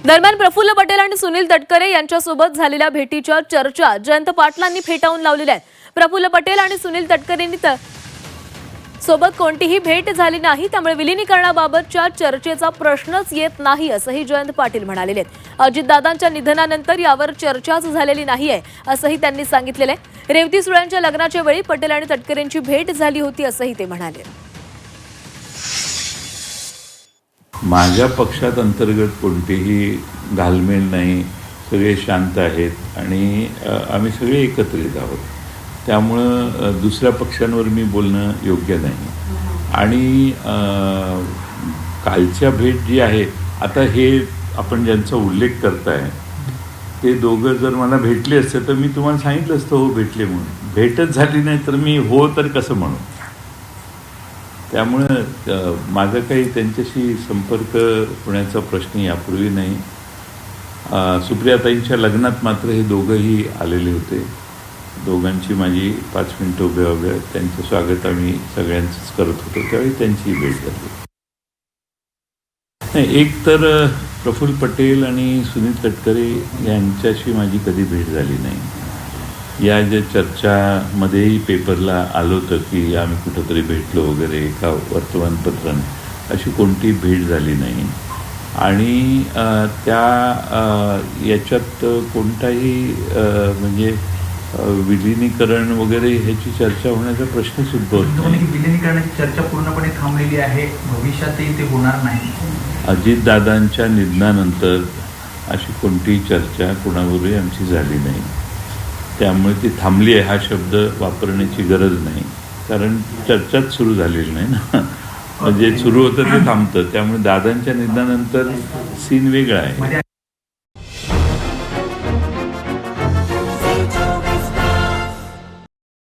दरम्यान प्रफुल्ल पटेल आणि सुनील तटकरे यांच्यासोबत झालेल्या भेटीच्या चर्चा जयंत पाटलांनी फेटाळून लावलेल्या आहेत। प्रफुल्ल पटेल आणि सुनील तटकरेंनी सोबत कोणतीही भेट झाली नाही, त्यामुळे विलीनीकरणाबाबतच्या चर्चेचा प्रश्नच येत नाही असंही जयंत पाटील म्हणाले आहेत। अजितदादांच्या निधनानंतर यावर चर्चाच झालेली नाहीये असंही त्यांनी सांगितलेलं आहे। रेवती सुळ्यांच्या लग्नाच्या वेळी पटेल आणि तटकरेंची भेट झाली होती असंही ते म्हणाले। माझ्या पक्षात अंतर्गत कोणतेही घालमेल नाही, सगळे शांत आहेत आणि आम्ही सगळे एकत्रित आहोत, त्यामुळं दुसऱ्या पक्षांवर मी बोलणं योग्य नाही। आणि कालच्या भेट जी आहे, आता हे आपण ज्यांचा उल्लेख करताय ते दोघं जर मला भेटले असते तर मी तुम्हाला सांगितलं असतं हो भेटले म्हणून। भेटच झाली नाही तर मी हो तर कसं म्हणू। त्यामुळं माझा काही त्यांच्याशी संपर्क होण्याचा प्रश्न यापूर्वी नाही। सुप्रियाताईंच्या लग्नात मात्र हे दोघंही आलेले होते। दोघांची माझी 5 मिनिटं उभ्या त्यांचं स्वागत आम्ही सगळ्यांचंच करत होतो, त्यावेळी त्यांची भेट झाली नाही। एक तर प्रफुल्ल पटेल आणि सुनील तटकरे यांच्याशी माझी कधी भेट झाली नाही। या ज्या चर्चामध्येही पेपरला आलं होतं की आम्ही कुठंतरी भेटलो वगैरे एका वर्तमानपत्राने, अशी कोणती भेट झाली नाही। आणि याच्यात कोणताही म्हणजे विलीनीकरण वगैरे ह्याची चर्चा होण्याचा प्रश्नच उद्भवत नाही। विलीनीकरणाची चर्चा पूर्णपणे थांबलेली आहे, भविष्यातही ते होणार नाही। अजितदादांच्या निधनानंतर अशी कोणतीही चर्चा कोणावरही आमची झाली नाही, त्यामुळे ती थांबली आहे हा शब्द वापरण्याची गरज नाही, कारण चर्चाच सुरू झालेली नाही ना। म्हणजे सुरू होतं ते थांबतं, त्यामुळे दादांच्या निधनानंतर सीन वेगळा आहे।